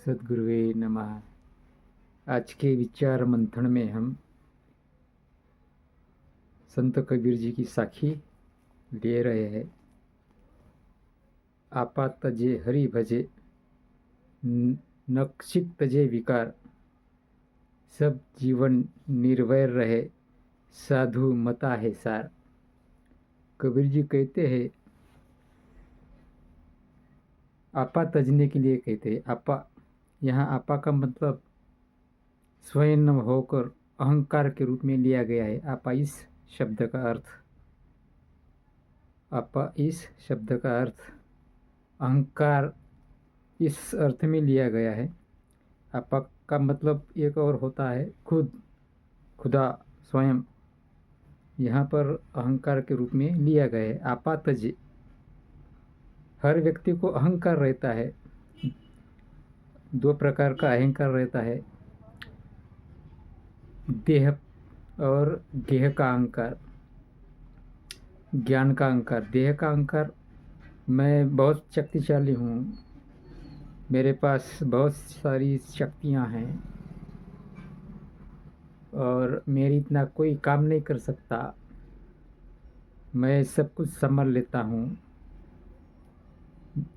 सद्गुरुवे नमः। आज के विचार मंथन में हम संत कबीर जी की साखी ले रहे हैं। आपा तजे हरि भजे, नक्षिक तजे विकार, सब जीवन निर्वैर रहे, साधु मता है सार। कबीर जी कहते हैं, आपा तजने के लिए कहते हैं। आपा, यहाँ आपा का मतलब स्वयं होकर अहंकार के रूप में लिया गया है। आपा इस शब्द का अर्थ अहंकार इस अर्थ में लिया गया है। आपा का मतलब एक और होता है खुदा, स्वयं। यहाँ पर अहंकार के रूप में लिया गया है। आपा तजे, हर व्यक्ति को अहंकार रहता है। दो प्रकार का अहंकार रहता है, देह और गेह का अहंकार, ज्ञान का अहंकार। देह का अहंकार, मैं बहुत शक्तिशाली हूँ, मेरे पास बहुत सारी शक्तियाँ हैं और मेरी इतना कोई काम नहीं कर सकता, मैं सब कुछ संभाल लेता हूँ।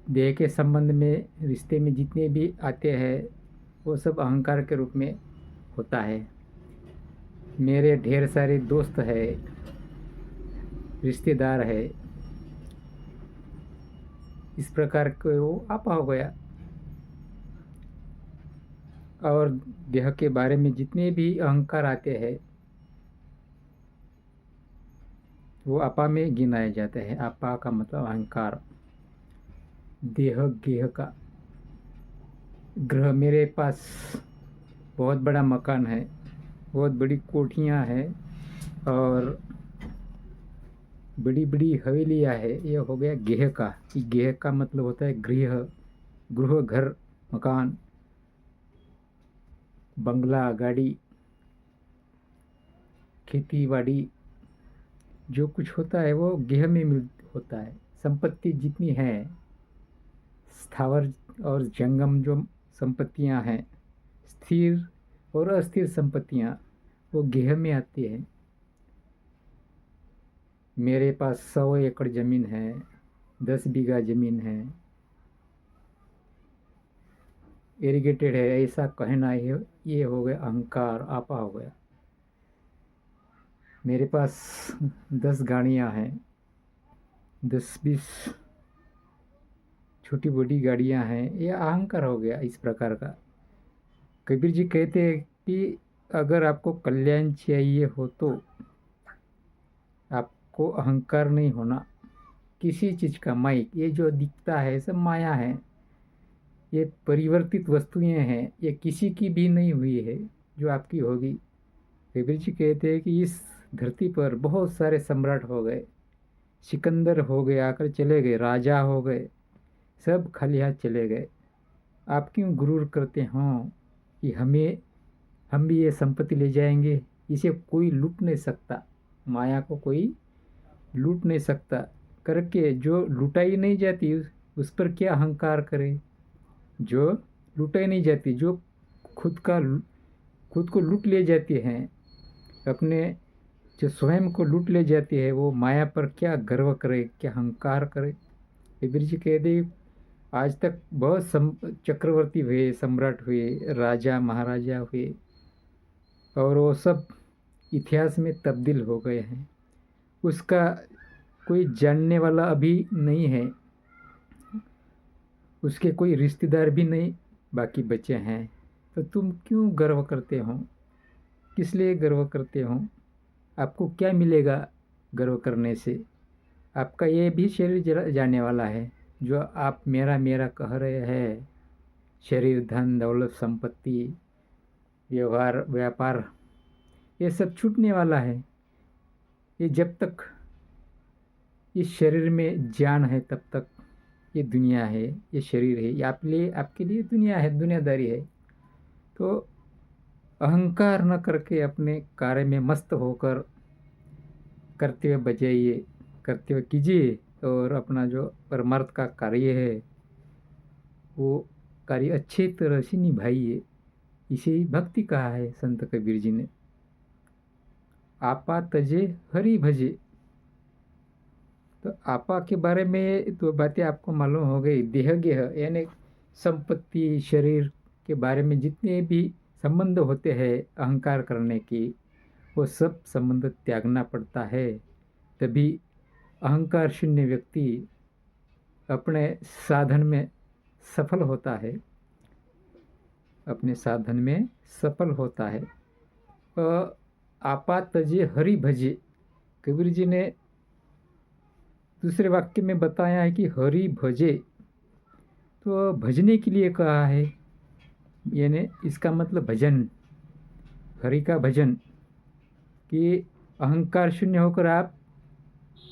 देह के संबंध में, रिश्ते में जितने भी आते हैं वो सब अहंकार के रूप में होता है। मेरे ढेर सारे दोस्त है, रिश्तेदार है, इस प्रकार के वो आपा हो गया। और देह के बारे में जितने भी अहंकार आते हैं वो आपा में गिनाए जाते हैं। आपा का मतलब अहंकार। देह गेह का ग्रह, मेरे पास बहुत बड़ा मकान है, बहुत बड़ी कोठियाँ हैं और बड़ी बड़ी हवेलियाँ है। ये हो गया गेह का। गेह का मतलब होता है गृह, घर, मकान, बंगला, गाड़ी, खेती बाड़ी, जो कुछ होता है वो गेह में होता है। संपत्ति जितनी है, स्थावर और जंगम जो संपत्तियां हैं, स्थिर और अस्थिर संपत्तियां, वो गेह में आती है। मेरे पास 100 एकड़ ज़मीन है, 10 बीघा ज़मीन है, इरिगेटेड है, ऐसा कहना है। ये हो गया अहंकार, आपा हो गया। मेरे पास 10 गाड़ियां हैं, 10-20 छोटी बड़ी गाड़ियां हैं, ये अहंकार हो गया इस प्रकार का। कबीर जी कहते हैं कि अगर आपको कल्याण चाहिए हो तो आपको अहंकार नहीं होना किसी चीज़ का। माइक, ये जो दिखता है सब माया है, ये परिवर्तित वस्तुएं हैं, ये किसी की भी नहीं हुई है जो आपकी होगी। कबीर जी कहते हैं कि इस धरती पर बहुत सारे सम्राट हो गए, सिकंदर हो गए, आकर चले गए, राजा हो गए, सब खाली हाथ चले गए। आप क्यों गुरूर करते हो कि हम भी ये संपत्ति ले जाएंगे? इसे कोई लूट नहीं सकता, माया को कोई लूट नहीं सकता। करके जो लुटाई नहीं जाती उस पर क्या अहंकार करे? जो लुटाई नहीं जाती, जो खुद को लूट ले जाती हैं, अपने जो स्वयं को लूट ले जाती है, वो माया पर क्या गर्व करे, क्या अहंकार करे? कबीर जी कह दे, आज तक बहुत चक्रवर्ती हुए, सम्राट हुए, राजा महाराजा हुए और वो सब इतिहास में तब्दील हो गए हैं। उसका कोई जानने वाला अभी नहीं है, उसके कोई रिश्तेदार भी नहीं बाकी बचे हैं। तो तुम क्यों गर्व करते हो? किस लिए गर्व करते हो? आपको क्या मिलेगा गर्व करने से? आपका ये भी शरीर जाने वाला है। जो आप मेरा मेरा कह रहे हैं, शरीर, धन दौलत, संपत्ति, व्यवहार, व्यापार, ये सब छूटने वाला है। ये जब तक इस शरीर में जान है तब तक ये दुनिया है, ये शरीर है, ये आपके लिए दुनिया है, दुनियादारी है। तो अहंकार न करके अपने कार्य में मस्त होकर कर्तव्य बजाइए, कर्तव्य कीजिए और अपना जो परमार्थ का कार्य है वो कार्य अच्छी तरह से निभाइए। इसे ही भक्ति कहा है संत कबीर जी ने। आपा तजे हरि भजे। तो आपा के बारे में तो बातें आपको मालूम हो गई। देह गेह यानी संपत्ति शरीर के बारे में जितने भी संबंध होते हैं अहंकार करने की, वो सब संबंध त्यागना पड़ता है। तभी अहंकार शून्य व्यक्ति अपने साधन में सफल होता है, अपने साधन में सफल होता है। आपा तजे हरि भजे। कबीर जी ने दूसरे वाक्य में बताया है कि हरि भजे, तो भजने के लिए कहा है। यानी इसका मतलब भजन, हरि का भजन। कि अहंकार शून्य होकर आप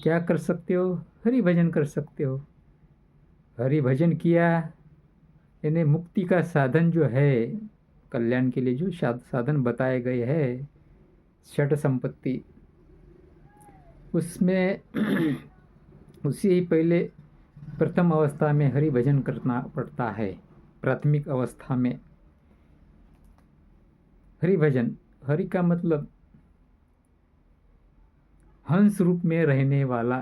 क्या कर सकते हो? हरि भजन कर सकते हो। हरि भजन किया यानी मुक्ति का साधन जो है, कल्याण के लिए जो साधन बताए गए हैं, षट संपत्ति, उसमें उसी ही पहले प्रथम अवस्था में हरि भजन करना पड़ता है। प्राथमिक अवस्था में हरि भजन, हरि का मतलब हंस रूप में रहने वाला।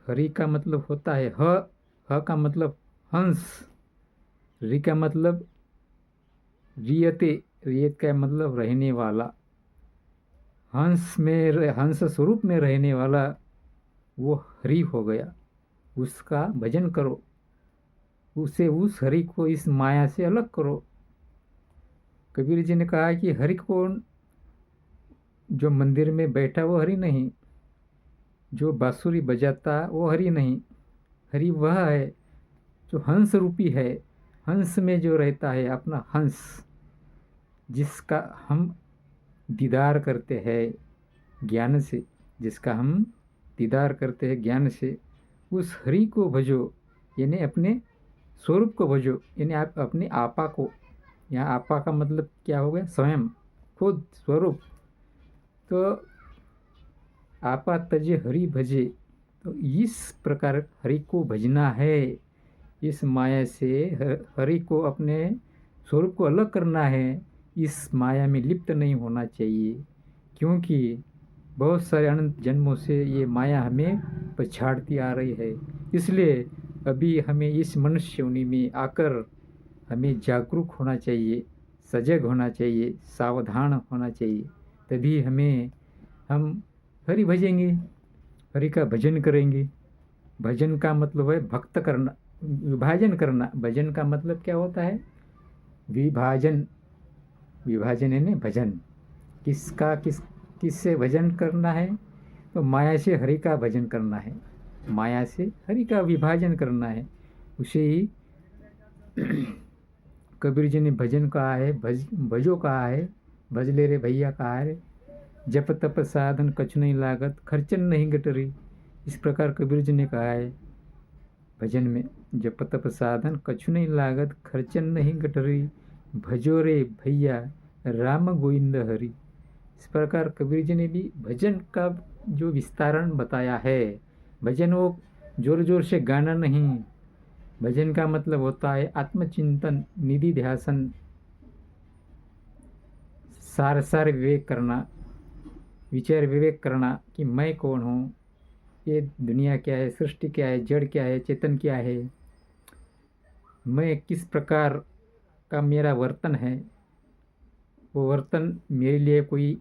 हरि का मतलब होता है ह का मतलब हंस, रि का मतलब रियते, रियत का मतलब रहने वाला। हंस स्वरूप में रहने वाला वो हरि हो गया। उसका भजन करो, उस हरि को इस माया से अलग करो। कबीर जी ने कहा कि हरि कौन? जो मंदिर में बैठा वो हरि नहीं, जो बांसुरी बजाता वो हरि नहीं। हरि वह है जो हंस रूपी है, हंस में जो रहता है, अपना हंस, जिसका हम दीदार करते हैं ज्ञान से, जिसका हम दीदार करते हैं ज्ञान से, उस हरि को भजो। यानी अपने स्वरूप को भजो, यानी आप अपने आपा को। यहाँ आपा का मतलब क्या हो गया? स्वयं, खुद, स्वरूप। तो आपा तजे हरि भजे, तो इस प्रकार हरि को भजना है। इस माया से हरि को, अपने स्वरूप को अलग करना है। इस माया में लिप्त नहीं होना चाहिए, क्योंकि बहुत सारे अनंत जन्मों से ये माया हमें पछाड़ती आ रही है। इसलिए अभी हमें इस मनुष्य योनि में आकर हमें जागरूक होना चाहिए, सजग होना चाहिए, सावधान होना चाहिए। तभी हम हरि भजेंगे, हरि का भजन करेंगे। भजन का मतलब है भक्त करना, विभाजन करना। भजन का मतलब क्या होता है? विभाजन। विभाजन है ना भजन। किससे भजन करना है? तो माया से हरि का भजन करना है, माया से हरि का विभाजन करना है। उसे ही कबीर जी ने भजन कहा है, भजो कहा है, भज ले रे भैया कहा है। जप तप साधन कछु नहीं लागत, खर्चन नहीं गटरी। इस प्रकार कबीर जी ने कहा है भजन में। जप तप साधन कछु नहीं लागत, खर्चन नहीं गटरी, भजो रे भैया राम गोविंद हरि। इस प्रकार कबीर जी ने भी भजन का जो विस्तारण बताया है। भजन वो जोर जोर से गाना नहीं। भजन का मतलब होता है आत्मचिंतन, निधि ध्यासन, सार विवेक करना, विचार विवेक करना कि मैं कौन हूँ, ये दुनिया क्या है, सृष्टि क्या है, जड़ क्या है, चेतन क्या है, मैं किस प्रकार का मेरा वर्तन है। वो वर्तन मेरे लिए कोई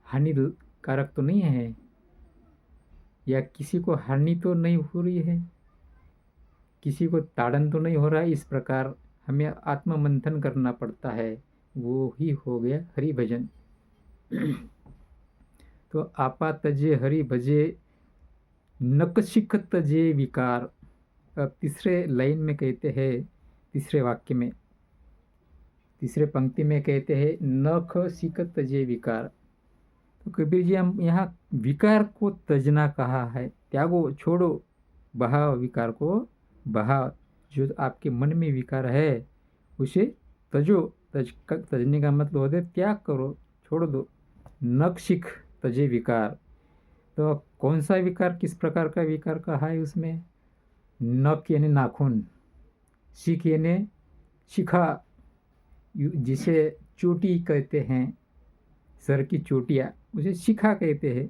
हानिकारक तो नहीं है, या किसी को हानि तो नहीं हो रही है, किसी को ताड़न तो नहीं हो रहा है। इस प्रकार हमें आत्ममंथन करना पड़ता है। वो ही हो गया हरि भजन। तो आपा तजे हरि भजे, नकशिख तजे विकार। अब तीसरे लाइन में कहते हैं, तीसरे वाक्य में, तीसरे पंक्ति में कहते हैं नख शिख तजे विकार। तो कबीर जी हम यहाँ विकार को तजना कहा है, त्यागो, छोड़ो, बहाव विकार को, बहाव। जो आपके मन में विकार है उसे तजो। तजने का मतलब होता है त्याग करो, छोड़ दो। नखशिख तजे विकार। तो कौन सा विकार, किस प्रकार का विकार कहा है उसमें? नख यानी नाखून, शिख यानी शिखा, जिसे चोटी कहते हैं, सर की चोटियाँ, उसे शिखा कहते हैं।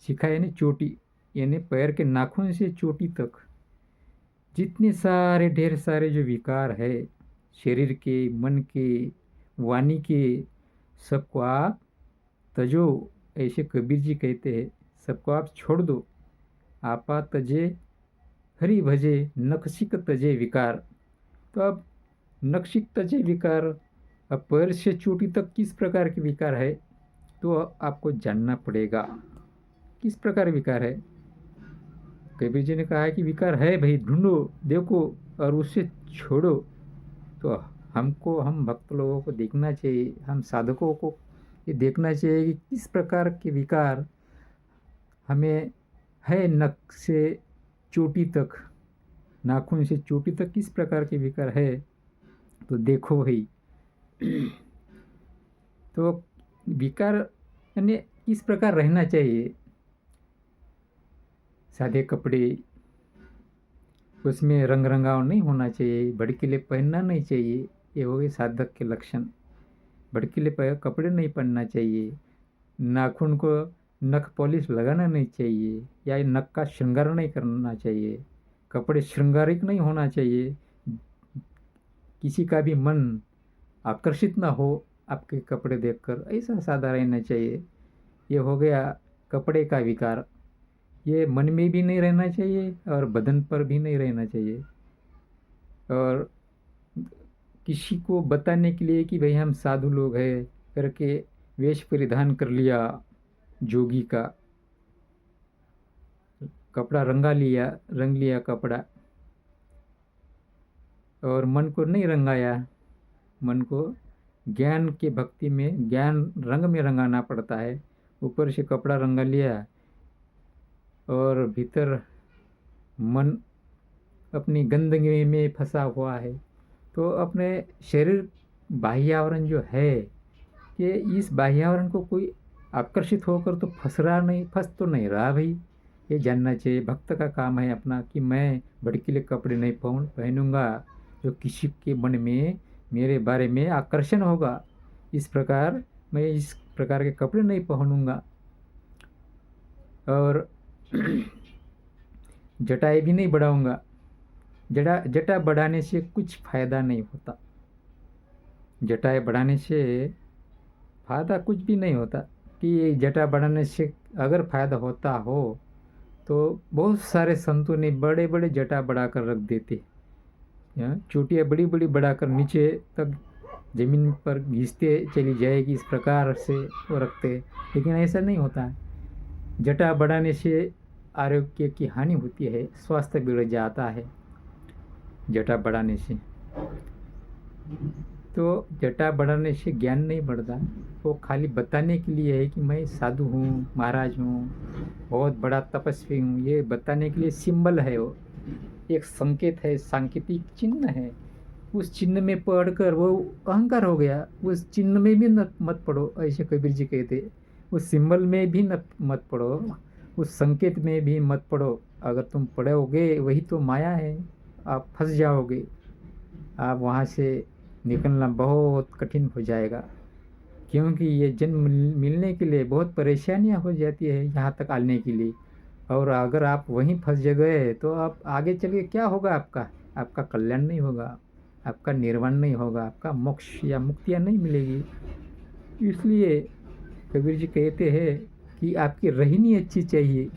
शिखा यानी चोटी, यानी पैर के नाखून से चोटी तक जितने सारे ढेर सारे जो विकार है शरीर के, मन के, वाणी के, सबको आप तजो, ऐसे कबीर जी कहते हैं। सबको आप छोड़ दो। आपा तजे हरि भजे, नखशिक तजे विकार। तो अब नखशिक तजे विकार, अब पैर से चोटी तक किस प्रकार के विकार है तो आपको जानना पड़ेगा। किस प्रकार विकार है? कबीर जी ने कहा है कि विकार है भाई, ढूंढो, देखो और उससे छोड़ो। तो हम भक्त लोगों को देखना चाहिए, हम साधकों को ये देखना चाहिए कि किस प्रकार के विकार हमें है। नख से चोटी तक, नाखून से चोटी तक किस प्रकार के विकार है तो देखो भाई। तो विकार यानी किस प्रकार रहना चाहिए। सादे कपड़े, उसमें रंग रंगाव नहीं होना चाहिए, भड़कीले पहनना नहीं चाहिए। ये हो गए साधक के लक्षण। भड़कीले कपड़े नहीं पहनना चाहिए, नाखून को नख पॉलिश लगाना नहीं चाहिए, या नख का श्रृंगार नहीं करना चाहिए। कपड़े श्रृंगारिक नहीं होना चाहिए, किसी का भी मन आकर्षित ना हो आपके कपड़े देखकर, ऐसा सादा रहना चाहिए। ये हो गया कपड़े का विकार। ये मन में भी नहीं रहना चाहिए और बदन पर भी नहीं रहना चाहिए। और किसी को बताने के लिए कि भाई हम साधु लोग हैं करके वेश परिधान कर लिया, जोगी का कपड़ा रंग लिया कपड़ा, और मन को नहीं रंगाया। मन को ज्ञान के भक्ति में, ज्ञान रंग में रंगाना पड़ता है। ऊपर से कपड़ा रंगा लिया और भीतर मन अपनी गंदगी में फंसा हुआ है। तो अपने शरीर बाह्यावरण जो है, कि इस बाह्यावरण को कोई आकर्षित होकर तो फंस तो नहीं रहा भाई। ये जानना चाहिए। भक्त का काम है अपना कि मैं भड़कीले कपड़े नहीं पहनूंगा जो किसी के मन में मेरे बारे में आकर्षण होगा। इस प्रकार मैं इस प्रकार के कपड़े नहीं पहनूंगा। और जटाएं भी नहीं बढ़ाऊंगा। जटा बढ़ाने से कुछ फायदा नहीं होता। जटाएं बढ़ाने से फायदा कुछ भी नहीं होता। कि जटा बढ़ाने से अगर फायदा होता हो तो बहुत सारे संतों ने बड़े बड़े जटा बढ़ाकर रख देते। चोटियाँ बड़ी बड़ी बढ़ाकर नीचे तक जमीन पर घिसते चली जाएगी, इस प्रकार से वो रखते। लेकिन ऐसा नहीं होता। जटा बढ़ाने से आरोग्य की हानि होती है, स्वास्थ्य बिगड़ जाता है जटा बढ़ाने से। तो जटा बढ़ाने से ज्ञान नहीं बढ़ता। वो खाली बताने के लिए है कि मैं साधु हूँ, महाराज हूँ, बहुत बड़ा तपस्वी हूँ। ये बताने के लिए सिंबल है, वो एक संकेत है, सांकेतिक चिन्ह है। उस चिन्ह में पढ़कर वो अहंकार हो गया। उस चिन्ह में भी मत पढ़ो, ऐसे कबीर जी कहते। उस सिंबल में भी मत पढ़ो, उस संकेत में भी मत पढ़ो। अगर तुम पढ़ोगे वही तो माया है, आप फंस जाओगे। आप वहाँ से निकलना बहुत कठिन हो जाएगा, क्योंकि ये जन्म मिलने के लिए बहुत परेशानियाँ हो जाती है यहाँ तक आने के लिए। और अगर आप वहीं फंस गए तो आप आगे चल के क्या होगा? आपका कल्याण नहीं होगा, आपका निर्वाण नहीं होगा, आपका मोक्ष या मुक्तियाँ नहीं मिलेगी। इसलिए कबीर जी कहते हैं कि आपकी रहनी अच्छी चाहिए,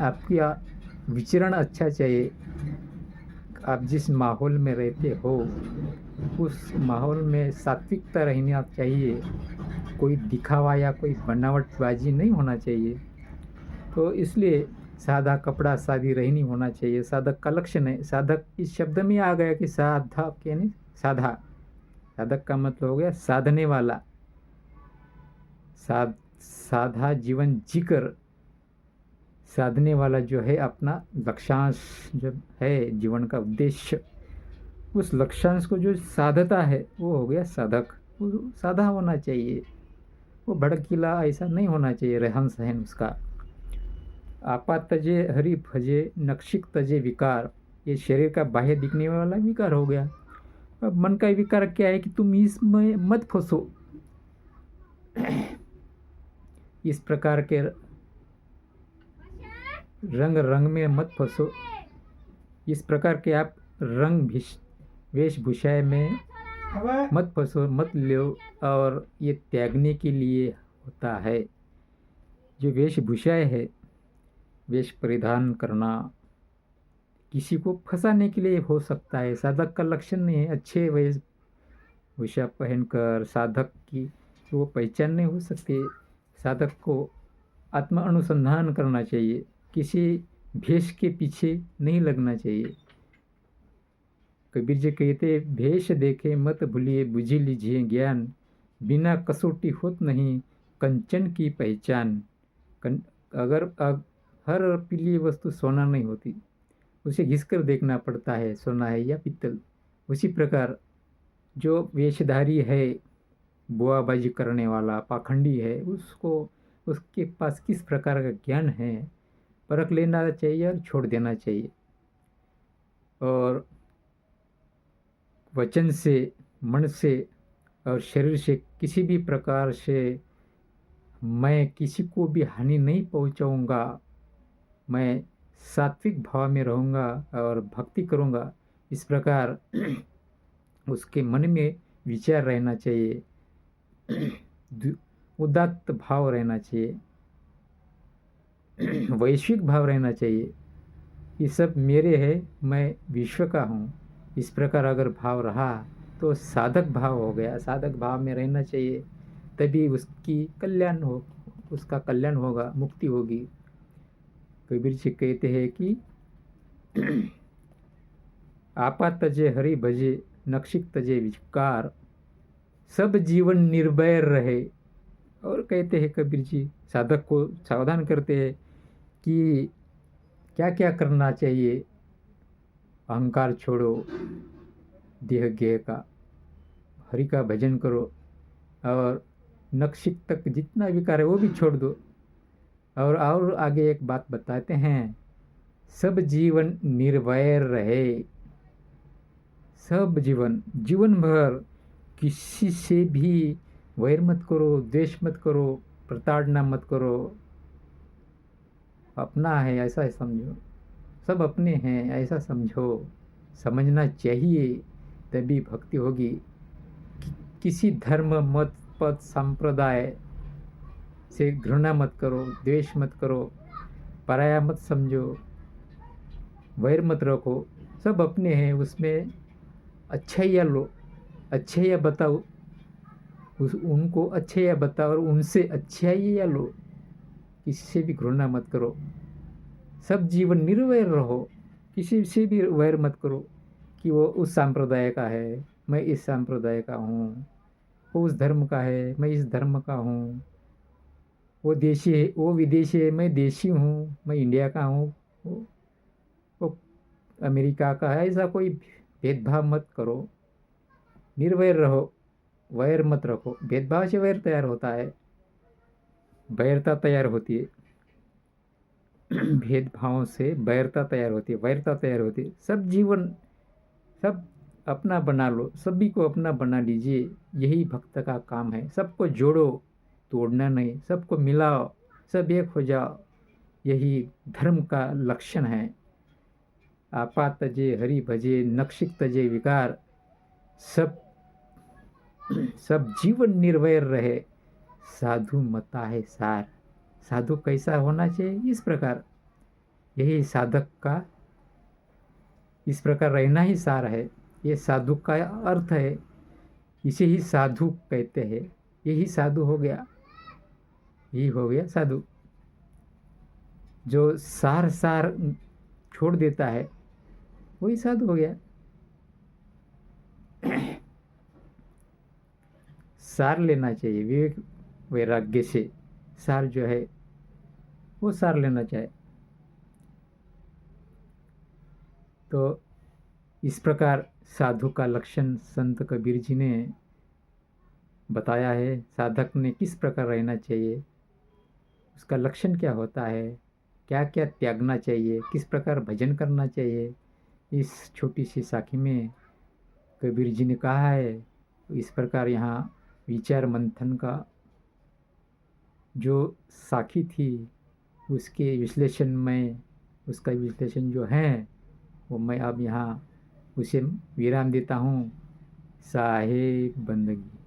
आपका विचरण अच्छा चाहिए। आप जिस माहौल में रहते हो उस माहौल में सात्विकता रहना चाहिए। कोई दिखावा या कोई बनावटबाजी नहीं होना चाहिए। तो इसलिए सादा कपड़ा, सादी रहनी होना चाहिए। साधक का लक्षण है। साधक इस शब्द में आ गया कि साधक यानी साधा। साधक का मतलब हो गया साधने वाला। साधा जीवन जीकर साधने वाला जो है, अपना लक्ष्यांश जो है जीवन का उद्देश्य, उस लक्ष्यांश को जो साधता है वो हो गया साधक। वो साधा होना चाहिए, वो भड़कीला ऐसा नहीं होना चाहिए रहन सहन उसका। आपा तजे हरि भजे, नक्षिक तजे विकार। ये शरीर का बाह्य दिखने वाला विकार हो गया। अब मन का विकार क्या है कि तुम इसमें मत फंसो। इस प्रकार के रंग रंग में मत फंसो। इस प्रकार के आप रंग वेशभूषाएं में मत फंसो, मत लो। और ये त्यागने के लिए होता है। जो वेशभूषाएं है, वेश परिधान करना किसी को फंसाने के लिए हो सकता है, साधक का लक्षण नहीं है। अच्छे वेशभूषा पहनकर साधक की वो पहचान नहीं हो सकती। साधक को आत्मा अनुसंधान करना चाहिए, किसी भेष के पीछे नहीं लगना चाहिए। कबीर जी कहते, भेष देखे मत भूलिए, बुझी लीजिए ज्ञान, बिना कसौटी होत नहीं कंचन की पहचान। अगर हर पीली वस्तु सोना नहीं होती, उसे घिस कर देखना पड़ता है सोना है या पित्तल। उसी प्रकार जो वेशधारी है, बुआबाजी करने वाला पाखंडी है, उसके पास किस प्रकार का ज्ञान है परख लेना चाहिए और छोड़ देना चाहिए। और वचन से, मन से और शरीर से किसी भी प्रकार से मैं किसी को भी हानि नहीं पहुंचाऊंगा। मैं सात्विक भाव में रहूँगा और भक्ति करूँगा। इस प्रकार उसके मन में विचार रहना चाहिए, उदात्त भाव रहना चाहिए, वैश्विक भाव रहना चाहिए। ये सब मेरे है, मैं विश्व का हूँ। इस प्रकार अगर भाव रहा तो साधक भाव हो गया। साधक भाव में रहना चाहिए, तभी उसका कल्याण होगा, मुक्ति होगी। कबीर जी कहते हैं कि आपा तजे हरि भजे, नक्षिक तजे विकार, सब जीवन निर्भय रहे। और कहते हैं कबीर जी, साधक को सावधान करते हैं कि क्या क्या करना चाहिए। अहंकार छोड़ो, देह गेह का, हरि का भजन करो, और नक्षिक तक जितना विकार है वो भी छोड़ दो। और आगे एक बात बताते हैं, सब जीवन निर्वैर रहे। सब जीवन भर किसी से भी वैर मत करो, द्वेष मत करो, प्रताड़ना मत करो। अपना है ऐसा समझो, सब अपने हैं ऐसा समझो, समझना चाहिए, तभी भक्ति होगी। किसी धर्म, मत, पद, संप्रदाय से घृणा मत करो, द्वेष मत करो, पराया मत समझो, वैर मत रखो। सब अपने हैं, उसमें अच्छाइयाँ लो, अच्छाइयाँ बताओ, उनको अच्छाइयाँ बताओ और उनसे अच्छाइयाँ लो। किसी से भी घृणा मत करो। सब जीवन निर्वैर रहो, किसी से भी वैर मत करो कि वो उस संप्रदाय का है, मैं इस संप्रदाय का हूँ, वो उस धर्म का है, मैं इस धर्म का हूँ, वो देशी है, वो विदेशी है, मैं देशी हूँ, मैं इंडिया का हूँ, वो अमेरिका का है। ऐसा कोई भेदभाव मत करो, निर्वैर रहो, वैर मत रखो। भेदभाव से वैर तैयार होता है, वैरता तैयार होती है। भेदभाव से वैरता तैयार होती है, वैरता तैयार होती है। सब अपना बना लो, सभी को अपना बना लीजिए, यही भक्त का काम है। सबको जोड़ो, तोड़ना नहीं, सबको मिलाओ, सब एक हो जाओ, यही धर्म का लक्षण है। आपा तजे हरि भजे, नक्षिक तजे विकार, सब जीवन निर्वैर रहे, साधु मता है सार। साधु कैसा होना चाहिए? इस प्रकार, यही साधक का, इस प्रकार रहना ही सार है। ये साधु का अर्थ है, इसे ही साधु कहते हैं। यही साधु हो गया, यही हो गया साधु। जो सार छोड़ देता है वही साधु हो गया। सार लेना चाहिए, विवेक वैराग्य से सार जो है वो सार लेना चाहिए। तो इस प्रकार साधु का लक्षण संत कबीर जी ने बताया है। साधक ने किस प्रकार रहना चाहिए, उसका लक्षण क्या होता है, क्या क्या त्यागना चाहिए, किस प्रकार भजन करना चाहिए, इस छोटी सी साखी में कबीर जी ने कहा है। इस प्रकार यहाँ विचार मंथन का जो साखी थी उसके विश्लेषण में, उसका विश्लेषण जो है वो मैं अब यहाँ उसे विराम देता हूँ। साहेब बंदगी।